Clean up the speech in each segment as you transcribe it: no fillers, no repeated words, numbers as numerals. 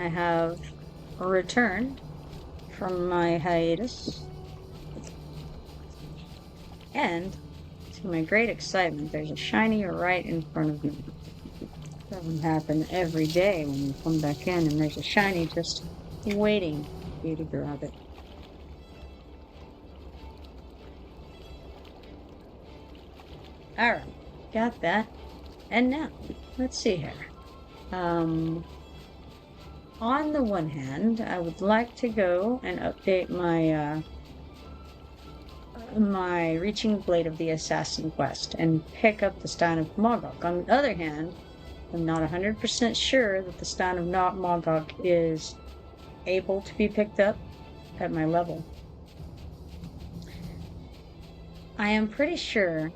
I have returned from my hiatus, and to my great excitement, there's a shiny right in front of me. It doesn't happen every day when you come back in and there's a shiny just waiting for you to grab it. Alright, got that. And now, let's see here. On the one hand, I would like to go and update my my Reaching Blade of the Assassin quest and pick up the Stein of Mogok. On the other hand, I'm not 100% sure that the Stein of Mogok is able to be picked up at my level. I am pretty sure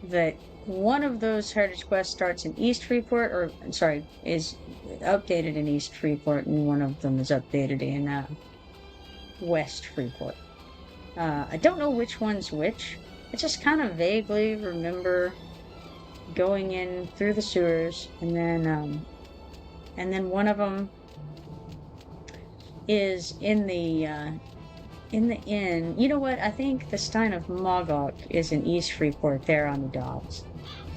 that one of those heritage quests starts in East Freeport, or sorry, is updated in East Freeport, and one of them is updated in West Freeport. I don't know which one's which. I just kind of vaguely remember going in through the sewers, and then one of them is in the inn. You know what? I think the Stein of Mogok is in East Freeport there on the docks.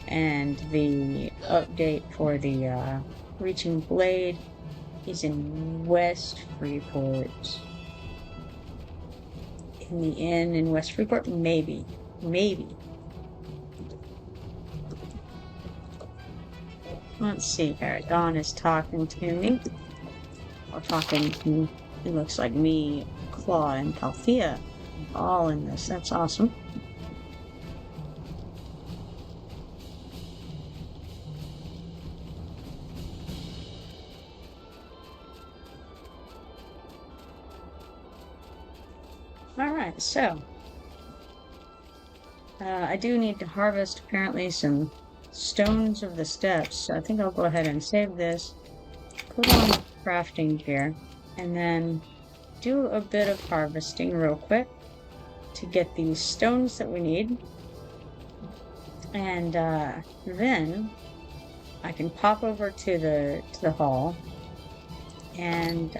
And the update for the Reaching Blade is in West Freeport. In the inn in West Freeport? Maybe. Let's see here. Dawn is talking to me. Or talking to, it looks like me, Claw, and Calthea. All in this. That's awesome. Alright, so I do need to harvest apparently some stones of the steps, so I think I'll go ahead and save this, put on crafting gear, and then do a bit of harvesting real quick to get these stones that we need, and then I can pop over to the hall and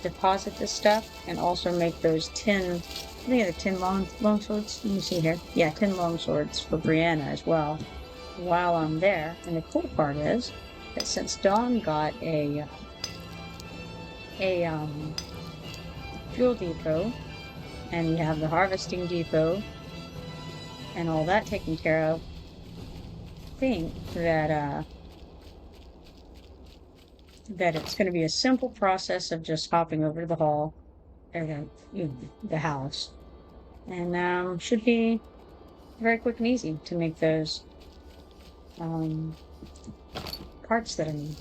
deposit this stuff, and also make those 10, I think the 10 long swords. Let me see here. Yeah, 10 long swords for Brianna as well while I'm there. And the cool part is that since Dawn got a fuel depot, and we have the harvesting depot and all that taken care of, I think that that it's going to be a simple process of just hopping over to the hall, or the house, and should be very quick and easy to make those parts that I need.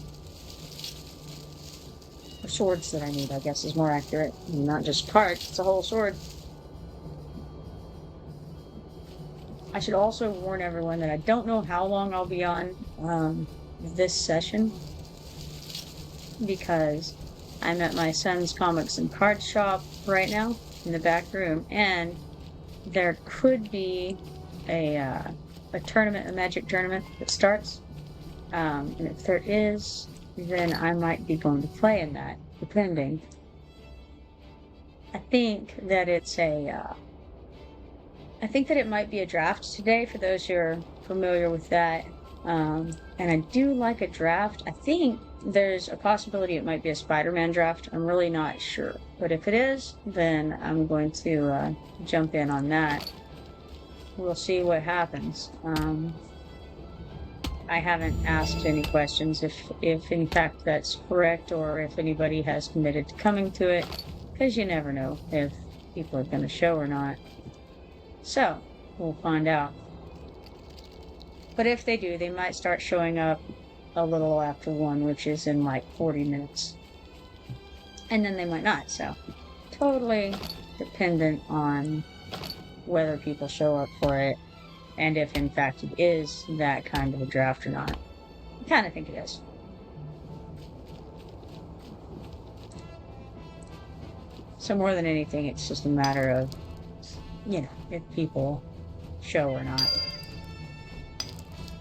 Or swords that I need, I guess is more accurate. Not just parts, it's a whole sword. I should also warn everyone that I don't know how long I'll be on this session, because I'm at my son's comics and cards shop right now in the back room, and there could be a tournament, a magic tournament that starts, and if there is, then I might be going to play in that, depending. I think that it's I think that it might be a draft today, for those who are familiar with that, and I do like a draft. I think there's a possibility it might be a Spider-Man draft. I'm really not sure. But if it is, then I'm going to jump in on that. We'll see what happens. I haven't asked any questions if in fact that's correct, or if anybody has committed to coming to it, because you never know if people are going to show or not. So, we'll find out. But if they do, they might start showing up a little after 1, which is in like 40 minutes. And then they might not, so totally dependent on whether people show up for it, and if in fact it is that kind of a draft or not. I kind of think it is. So more than anything, it's just a matter of, if people show or not.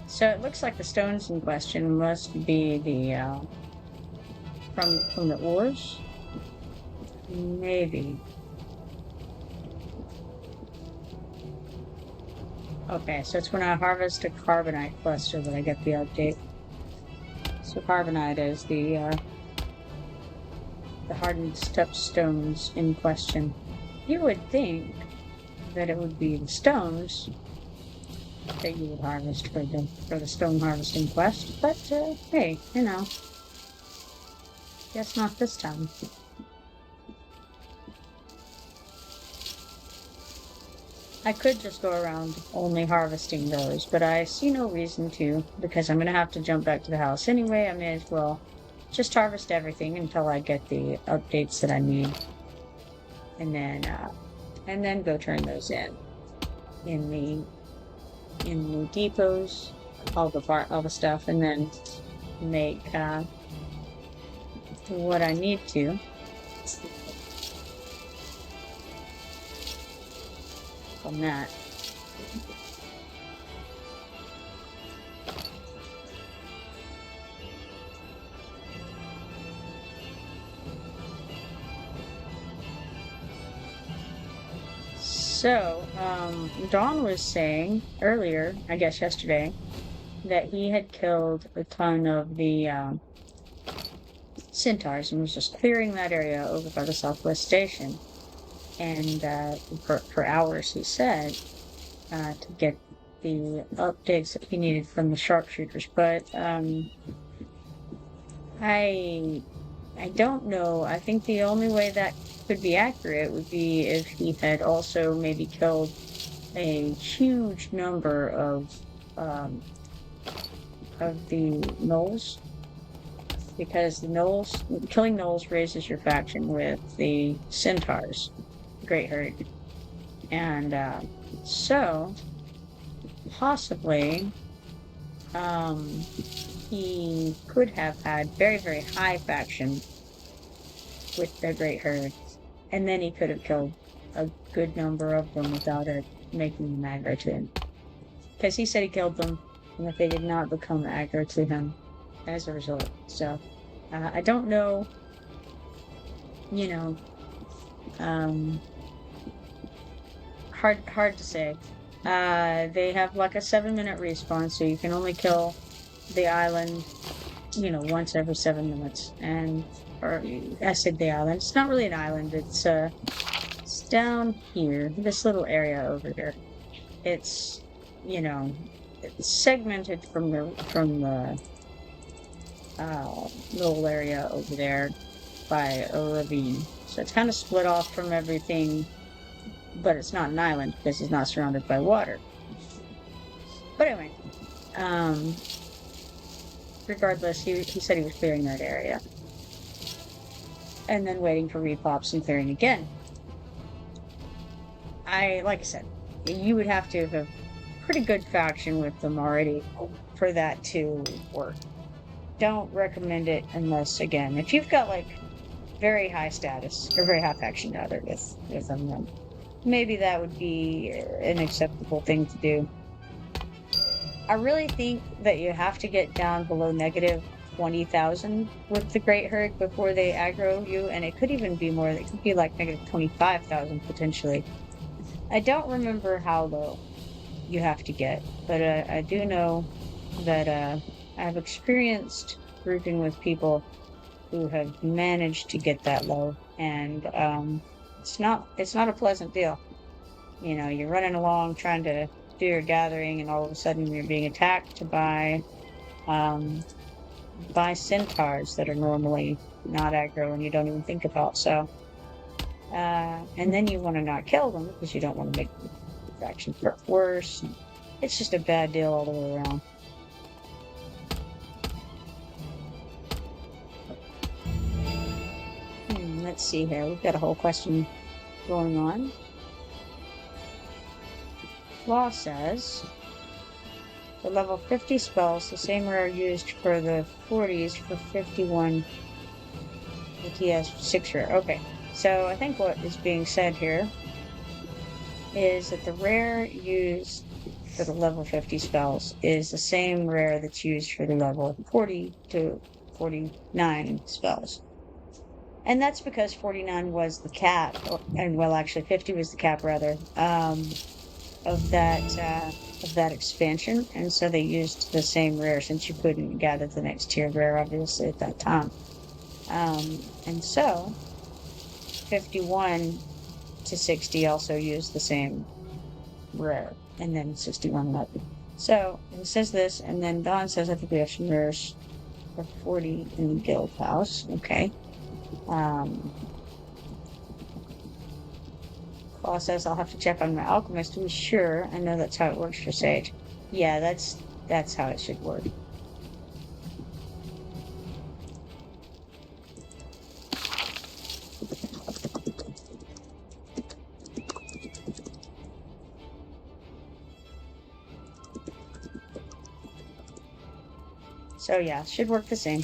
So it looks like the stones in question must be the from the ores? Maybe. Okay, so it's when I harvest a carbonite cluster that I get the update. So carbonite is the hardened stepstones in question. You would think that it would be the stones that you would harvest for the stone harvesting quest, but hey, you know, guess not this time. I could just go around only harvesting those, but I see no reason to, because I'm going to have to jump back to the house anyway. I may as well just harvest everything until I get the updates that I need, and then go turn those in the depots, all the stuff, and then make what I need to. From that. So, Dawn was saying earlier, I guess yesterday, that he had killed a ton of the centaurs and was just clearing that area over by the Southwest Station. And for hours, he said, to get the updates that he needed from the sharpshooters. But I don't know. I think the only way that could be accurate would be if he had also maybe killed a huge number of the gnolls, because killing gnolls raises your faction with the centaurs, Great Herd, and so possibly he could have had very, very high faction with the Great Herd, and then he could have killed a good number of them without it making them aggro to him. Because he said he killed them, and that they did not become aggro to him as a result. So, I don't know, hard to say. They have like a 7-minute respawn, so you can only kill the island, once every 7 minutes. Or I said the island. It's not really an island. It's down here, this little area over here. It's, it's segmented from the little area over there by a ravine. So it's kind of split off from everything, but it's not an island because it's not surrounded by water. But anyway, regardless, he said he was clearing that area. And then waiting for repops and clearing again. Like I said, you would have to have pretty good faction with them already for that to work. Don't recommend it unless, again, if you've got like very high status, or very high faction rather with them, then maybe that would be an acceptable thing to do. I really think that you have to get down below negative 20,000 with the Great Herd before they aggro you, and it could even be more. It could be like negative 25,000 potentially. I don't remember how low you have to get, but I do know that I've experienced grouping with people who have managed to get that low, and it's not a pleasant deal. You're running along trying to do your gathering, and all of a sudden you're being attacked by centaurs that are normally not aggro and you don't even think about. So, and then you want to not kill them because you don't want to make the faction worse. It's just a bad deal all the way around. Let's see here. We've got a whole question going on. Law says the level 50 spells, the same rare used for the 40s for 51 the TS 6 rare. Okay, so I think what is being said here is that the rare used for the level 50 spells is the same rare that's used for the level 40 to 49 spells. And that's because 49 was the cap, and well, actually 50 was the cap, rather, of that expansion, and so they used the same rare since you couldn't gather the next tiered rare, obviously, at that time. And so 51 to 60 also used the same rare, and then 61 left. So it says this, and then Dawn says, I think we have some rares for 40 in the guild house. Okay. Claw says I'll have to check on my alchemist to be sure. I know that's how it works for Sage. Yeah, that's how it should work. So yeah, should work the same.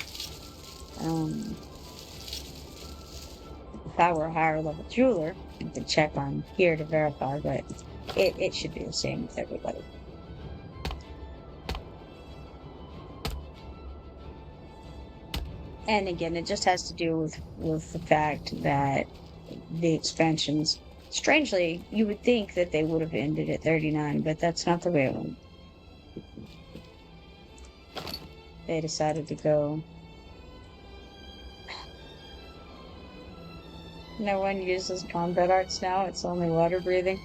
If I were a higher level jeweler, I could check on here to verify, but it should be the same with everybody. And again, it just has to do with the fact that the expansions, strangely, you would think that they would have ended at 39, but that's not the way it went. They decided to go. No one uses combat arts now, it's only water breathing.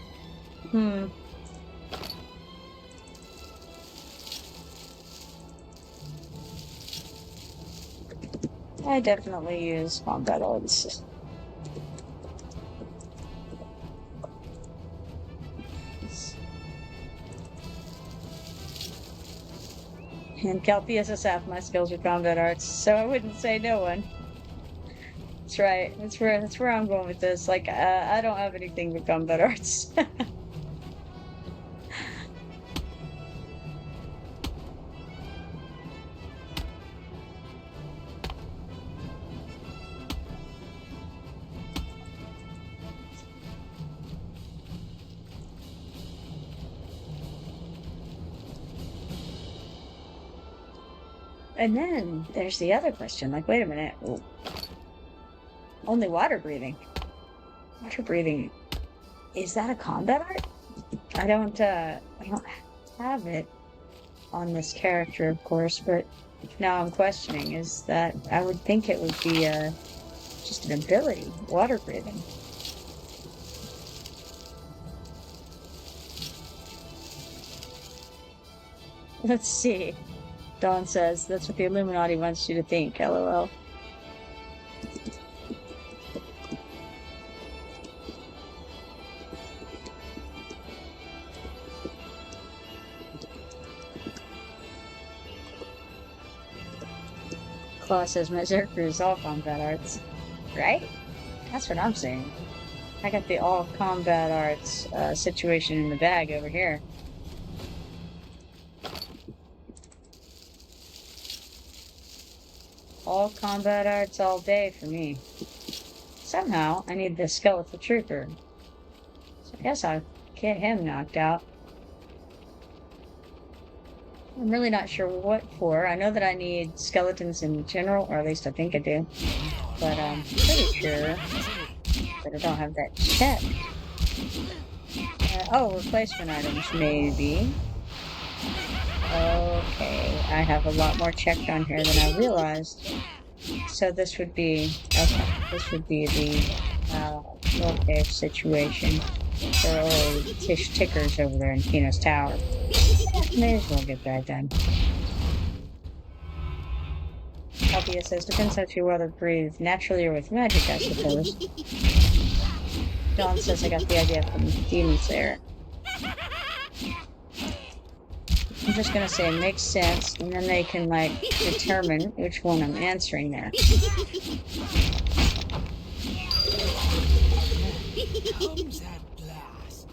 I definitely use combat arts. And Calpius half my skills are combat arts, so I wouldn't say no one. That's right. That's where I'm going with this. Like, I don't have anything but combat arts. And then there's the other question. Like, wait a minute. Only water breathing. Water breathing. Is that a combat art? I don't have it on this character, of course, but now I'm questioning is that I would think it would be just an ability, water breathing. Let's see. Dawn says, that's what the Illuminati wants you to think, LOL. Claw says, my Zerker is all combat arts. Right? That's what I'm saying. I got the all combat arts situation in the bag over here. All combat arts all day for me. Somehow, I need the skeletal trooper. So I guess I'll get him knocked out. I'm really not sure what for. I know that I need skeletons in general, or at least I think I do. But I'm pretty sure that I don't have that checked. Replacement items, maybe. Okay, I have a lot more checked on here than I realized. So this would be, okay, this would be the North Cave situation. There are all tickers over there in Kino's Tower. May as well get that done. Althea says, depends how you water breathe, naturally or with magic, I suppose. Dawn says, I got the idea from Demon Slayer. I'm just gonna say it makes sense, and then they can, like, determine which one I'm answering there. Comes at last.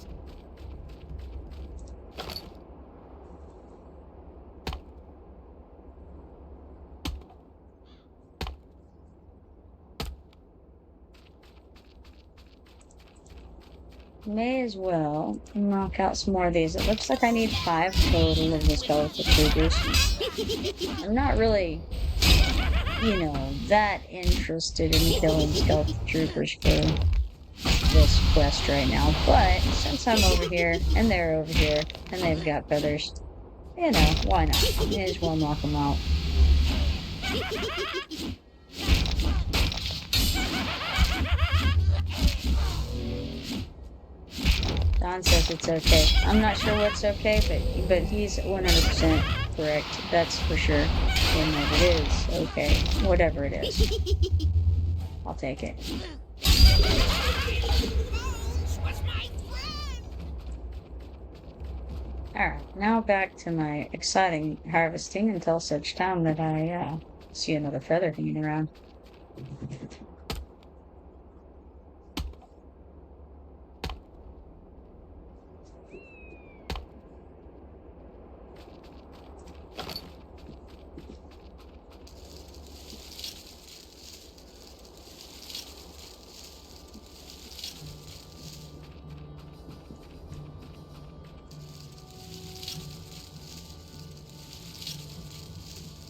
May as well knock out some more of these. It looks like I need 5 total of the skeletal troopers. I'm not really you know, that interested in killing stealth troopers for this quest right now. But since I'm over here and they're over here and they've got feathers, you know, why not? May as well knock them out. Don says it's okay. I'm not sure what's okay, but he's 100% correct. That's for sure. And that it is okay. Whatever it is. I'll take it. Alright, now back to my exciting harvesting until such time that I see another feather hanging around.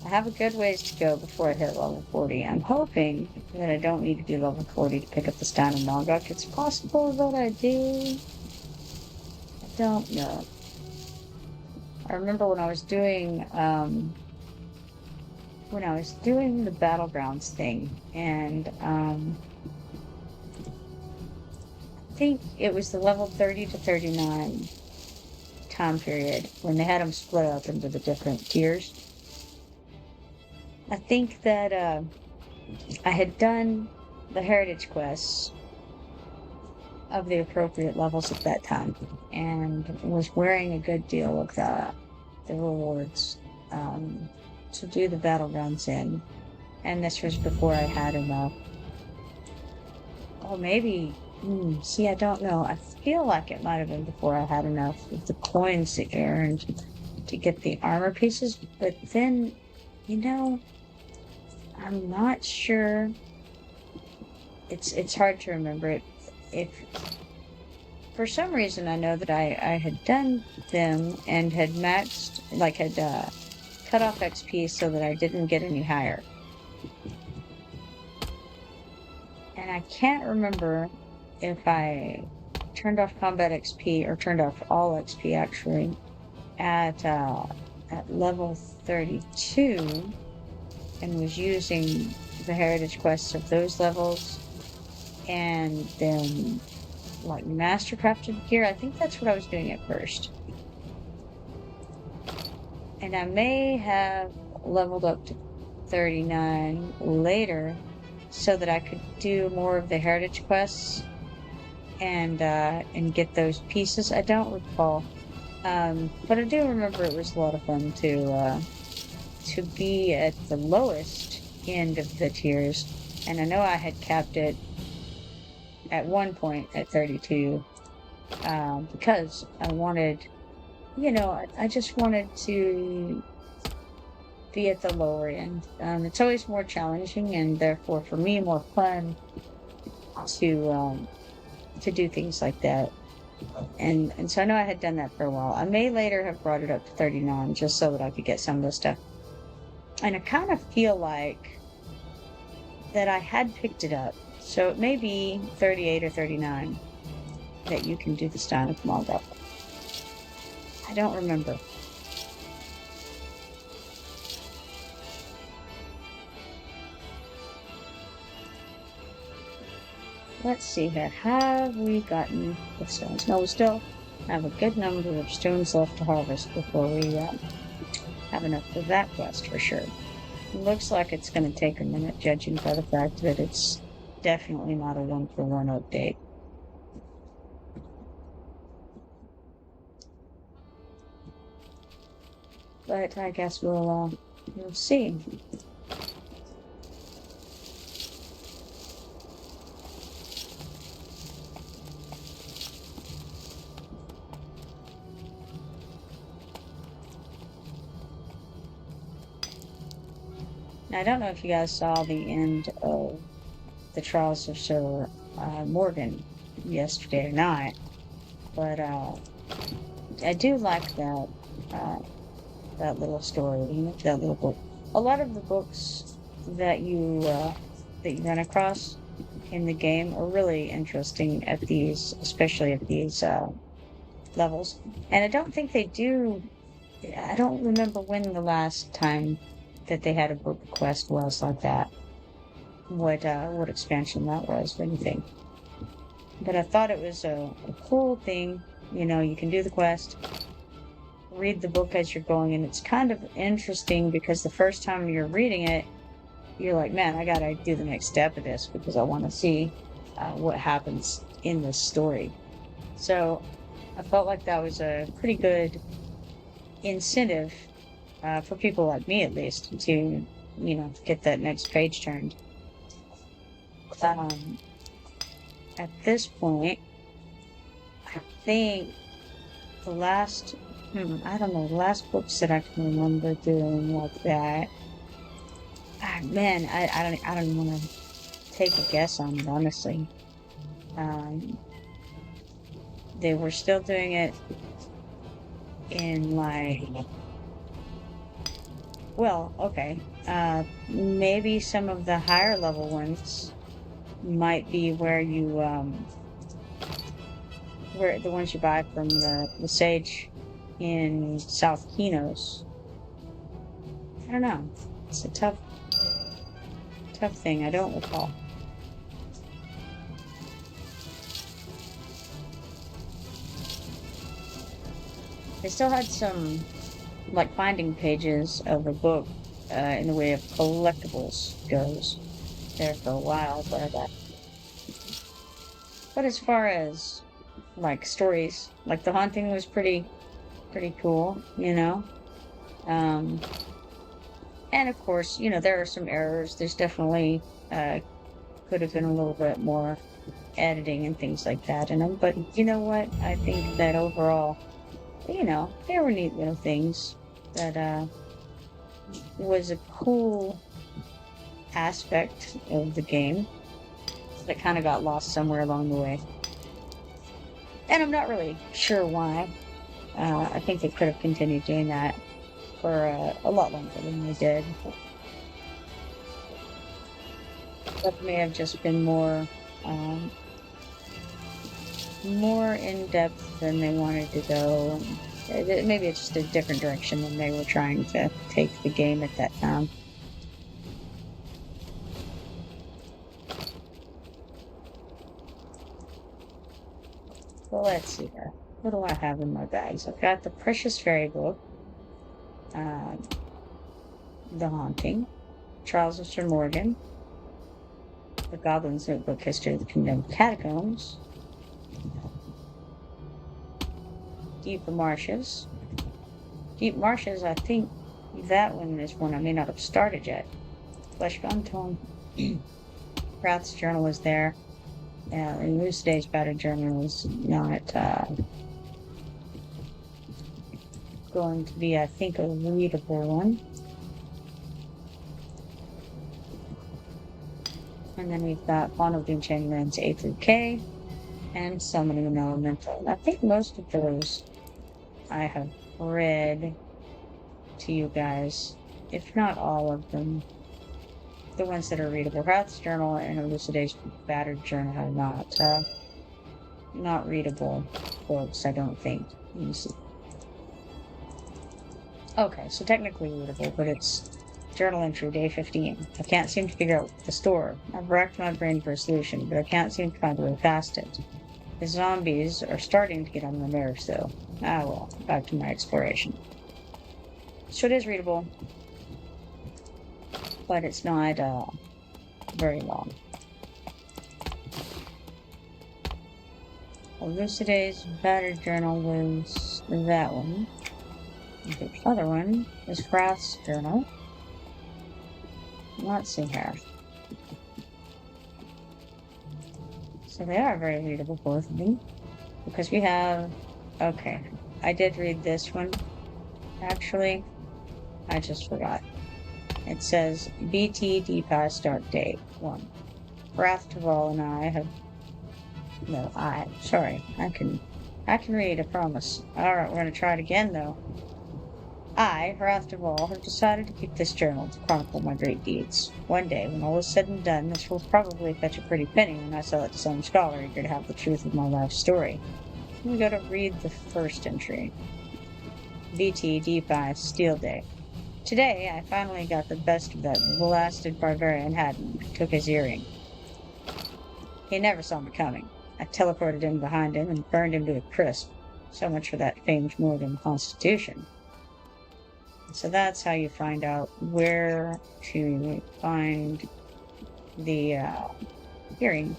I have a good ways to go before I hit level 40. I'm hoping that I don't need to do level 40 to pick up the Stone and Mogok. It's possible that I do. I don't know. I remember when I was doing the Battlegrounds thing, and I think it was the level 30 to 39 time period when they had them split up into the different tiers. I think that I had done the heritage quests of the appropriate levels at that time and was wearing a good deal of the rewards to do the battlegrounds in. And this was before I had enough. Oh, maybe. See, I don't know. I feel like it might have been before I had enough of the coins that you earned to get the armor pieces. But then, you know, I'm not sure. It's hard to remember. If for some reason I know that I had done them and had maxed, like had cut off XP so that I didn't get any higher. And I can't remember if I turned off combat XP or turned off all XP actually at level 32 and was using the heritage quests of those levels and then like mastercrafted gear. I think that's what I was doing at first. And I may have leveled up to 39 later so that I could do more of the heritage quests and get those pieces. I don't recall. But I do remember it was a lot of fun to be at the lowest end of the tiers. And I know I had capped it at one point at 32 because I wanted, you know, I just wanted to be at the lower end. It's always more challenging and therefore for me more fun to do things like that. And so I know I had done that for a while. I may later have brought it up to 39 just so that I could get some of the stuff. And I kind of feel like that I had picked it up. So it may be 38 or 39 that you can do the Stein of Moldova. I don't remember. Let's see here. Have we gotten the stones? No, we still have a good number of stones left to harvest before we have enough for that quest for sure. It looks like it's going to take a minute, judging by the fact that it's definitely not a one-for-one update. But I guess we'll see. Now, I don't know if you guys saw the end of the Trials of Sir Morgan yesterday or not, but I do like that that little story, that little book. A lot of the books that you run across in the game are really interesting at these, especially at these levels. And I don't think they do. I don't remember when the last time that they had a book quest was like that. What expansion that was, or anything. But I thought it was a cool thing. You know, you can do the quest, read the book as you're going, and it's kind of interesting because the first time you're reading it, you're like, man, I gotta do the next step of this because I want to see what happens in this story. So I felt like that was a pretty good incentive for people like me, at least, to get that next page turned. At this point, I think the last, I don't know, the last books that I can remember doing like that. Man, I don't want to take a guess on it, honestly. They were still doing it in like, well, okay, maybe some of the higher level ones might be where you, where the ones you buy from the sage in South Kinos. I don't know. It's a tough thing. I don't recall. They still had some, like, finding pages of a book in the way of collectibles goes there for a while, but as far as, like, stories, like, the haunting was pretty cool, you know? And of course, you know, there are some errors. There's definitely could have been a little bit more editing and things like that in them. But you know what? I think that overall, you know, there were neat little things that was a cool aspect of the game that kind of got lost somewhere along the way. And I'm not really sure why. I think they could have continued doing that for a lot longer than they did. That may have just been more in depth than they wanted to go. Maybe it's just a different direction than they were trying to take the game at that time. Well, let's see here. What do I have in my bags? I've got the Precious Fairy book, The Haunting, Trials of Sir Morgan, The Goblin's Notebook, History of the Condemned Catacombs, Deep Marshes. Deep Marshes, I think that one is one I may not have started yet. Fleshbound Tome. Wrath's Journal is there. And Luciday's Battered Journal is not going to be, I think, a readable one. And then we've got Fawn of the Enchanted Lands A through K, and Summoning an Elemental. I think most of those I have read to you guys, if not all of them. The ones that are readable. Wrath's Journal and Elucidate's Battered Journal are not readable books, I don't think. Let me see. Okay, so technically readable, but it's journal entry day 15. I can't seem to figure out the store. I've racked my brain for a solution, but I can't seem to find a way past it. The zombies are starting to get on my nerves, though. Ah well, back to my exploration. So it is readable, but it's not very long. Elucidate's Battered Journal was that one. The other one is Wrath's Journal. Let's see here. So they are very readable, both of them. Because we have... Okay, I did read this one. Actually, I just forgot. It says, BT Pass Dark Day 1. Wrath Taval and I have... No, sorry. I can read, I promise. Alright, we're gonna try it again, though. I, harassed of all, have decided to keep this journal to chronicle my great deeds. One day, when all is said and done, this will probably fetch a pretty penny when I sell it to some scholar eager to have the truth of my life story. We gotta read the first entry. VT D5 Steel Day. Today, I finally got the best of that blasted barbarian Haddon. I took his earring. He never saw me coming. I teleported in behind him and burned him to a crisp. So much for that famed Northern Constitution. So that's how you find out where to find the earring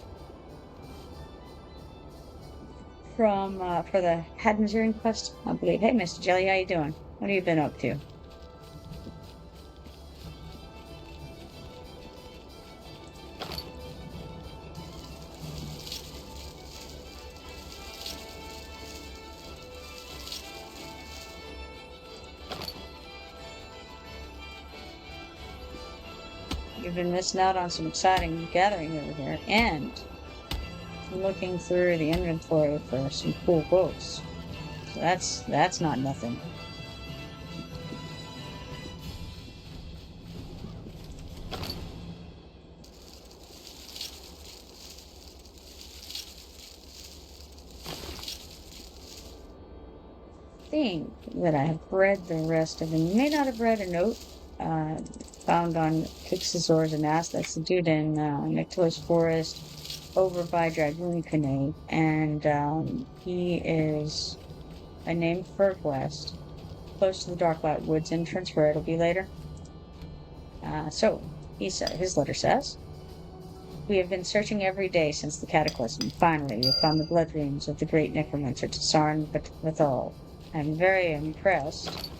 from for the Haddon's earring quest, I believe. Hey, Mr. Jelly, how you doing? What have you been up to? You've been missing out on some exciting gathering over here, and looking through the inventory for some cool boats. So that's not nothing. I think that I have read the rest of them. You may not have read a note found on Pixazor's and Ass. That's the dude in Nicholas Forest over by Dragoon Canoe, and he is a name for EverQuest, close to the Darklight Woods entrance where it'll be later. So he said, his letter says, "We have been searching every day since the cataclysm. Finally, we have found the blood rings of the great necromancer Siren withal. I am very impressed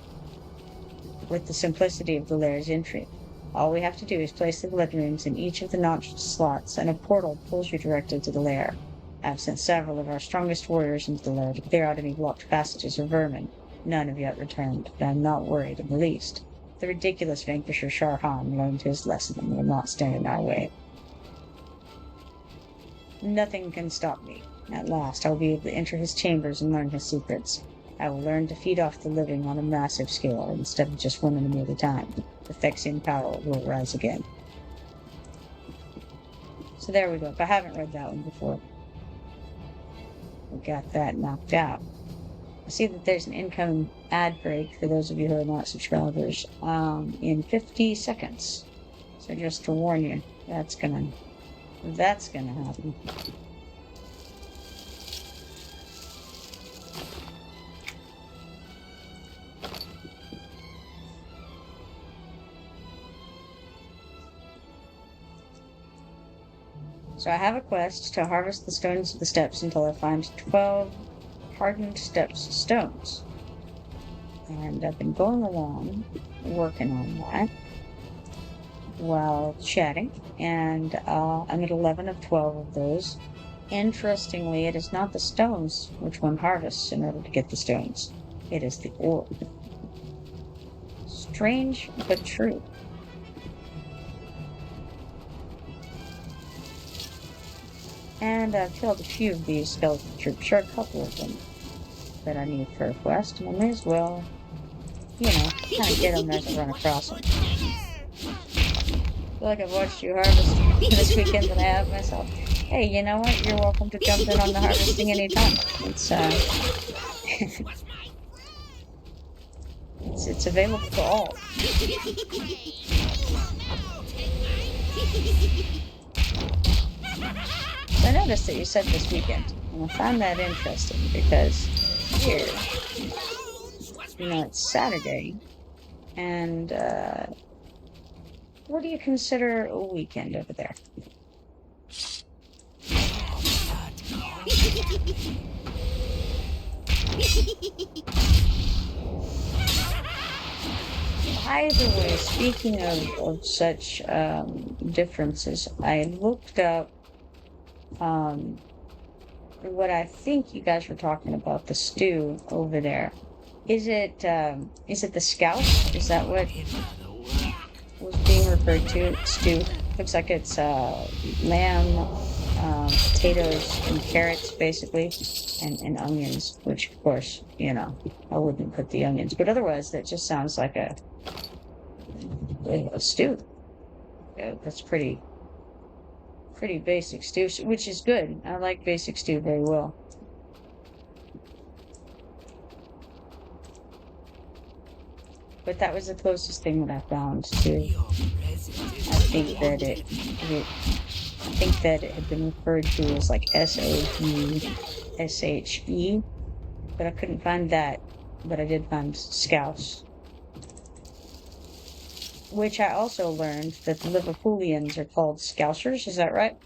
with the simplicity of the lair's entry. All we have to do is place the blood rings in each of the notched slots, and a portal pulls you directly to the lair. I have sent several of our strongest warriors into the lair to clear out any blocked passages or vermin. None have yet returned, but I am not worried in the least. The ridiculous vanquisher Sharhan learned his lesson and will not stand in our way. Nothing can stop me. At last I will be able to enter his chambers and learn his secrets. I will learn to feed off the living on a massive scale instead of just one enemy at a time. The Phyrexian power will rise again." So there we go. If I haven't read that one before, we got that knocked out. I see that there's an incoming ad break for those of you who are not subscribers in 50 seconds. So just to warn you, that's gonna happen. So I have a quest to harvest the stones of the steps until I find 12 hardened steps stones. And I've been going along, working on that, while chatting, and I'm at 11 of 12 of those. Interestingly, it is not the stones which one harvests in order to get the stones. It is the ore. Strange, but true. And I've killed a few of these skeleton troops, sure, a couple of them that I need for a quest, and I may as well, you know, kind of get them as I run across them. I feel like I've watched you harvest this weekend and I have myself. Hey, you know what? You're welcome to jump in on the harvesting anytime. It's available to all. I noticed that you said this weekend, and I found that interesting because here, you know, it's Saturday, and what do you consider a weekend over there? Either way, speaking of such differences, I looked up what I think you guys were talking about, the stew over there. Is it the scout? Is that what was being referred to? Stew. Looks like it's lamb, potatoes and carrots, basically, and onions, which, of course, you know, I wouldn't put the onions. But otherwise, that just sounds like a stew. Yeah, that's pretty basic stew, which is good. I like basic stew very well. But that was the closest thing that I found to. I think that it had been referred to as like SOUSHE, but I couldn't find that. But I did find scouse, which I also learned that the Liverpoolians are called scousers. Is that right?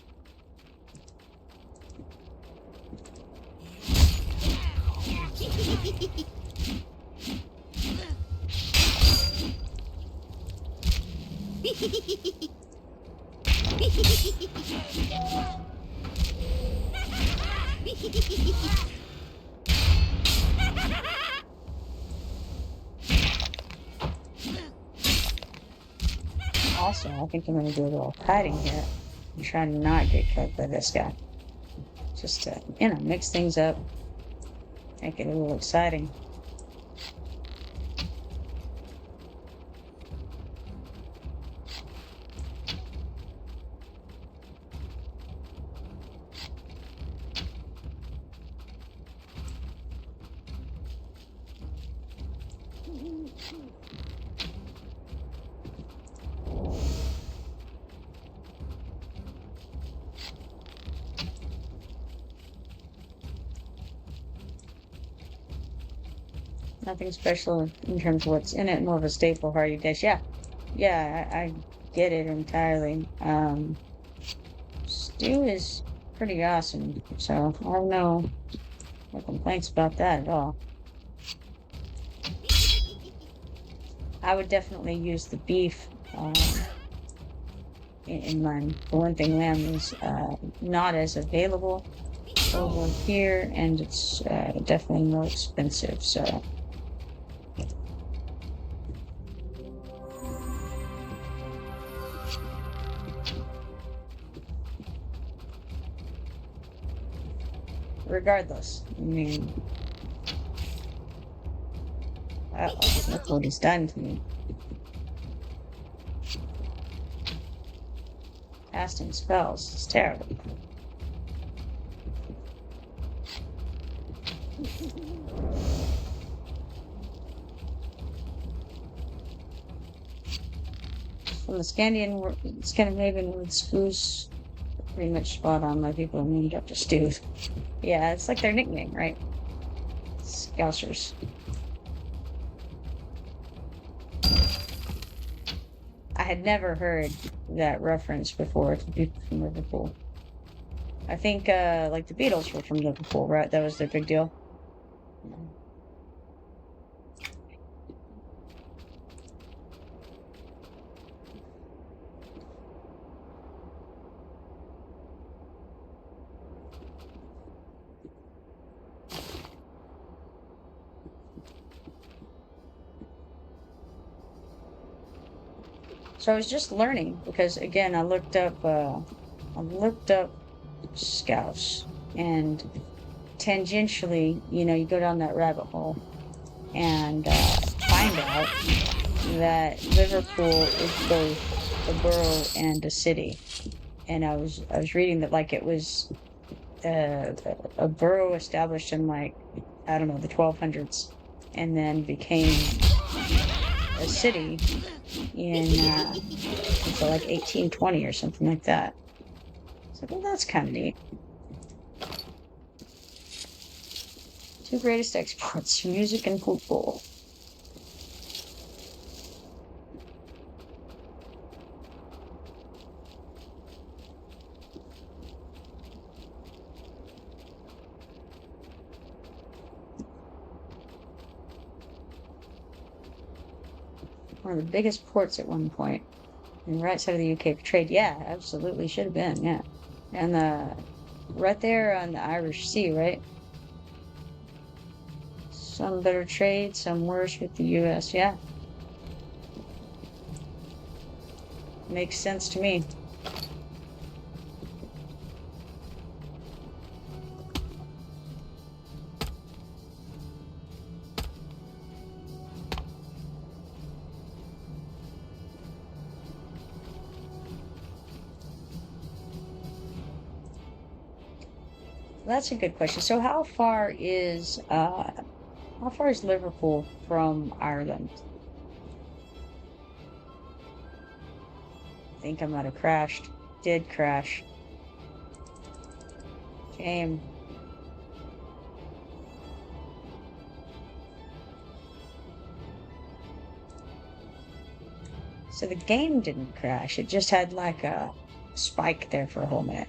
Also, I think I'm going to do a little hiding here and try to not get cut by this guy. Just to, you know, mix things up, make it a little exciting. Nothing special in terms of what's in it, more of a staple hearty dish. Yeah, I get it entirely. Stew is pretty awesome, so I have no complaints about that at all. I would definitely use the beef in mine. For one thing, lamb is not as available over here, and it's definitely more expensive, so... Regardless, I mean... Uh-oh, look what he's done to me. Casting spells is terrible. From the Scandinavian word spruce, pretty much spot on. My people are named after stews. Yeah, it's like their nickname, right? Scousers. I had never heard that reference before to people from Liverpool. I think, like, the Beatles were from Liverpool, right? That was their big deal. So I was just learning because, again, I looked up scouse, and tangentially, you know, you go down that rabbit hole and find out that Liverpool is both a borough and a city. And I was reading that, like, it was a borough established in, like, I don't know, the 1200s, and then became a city in until like 1820 or something like that. So, well, that's kind of neat. Two greatest exports: music and football. One of the biggest ports at one point. And right side of the UK for trade. Yeah, absolutely should have been, yeah. And right there on the Irish Sea, right? Some better trade, some worse with the US, yeah. Makes sense to me. That's a good question. So how far is Liverpool from Ireland? I think I might have crashed. Did crash. Shame. So the game didn't crash. It just had like a spike there for a whole minute.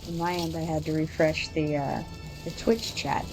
On my end, I had to refresh the Twitch chat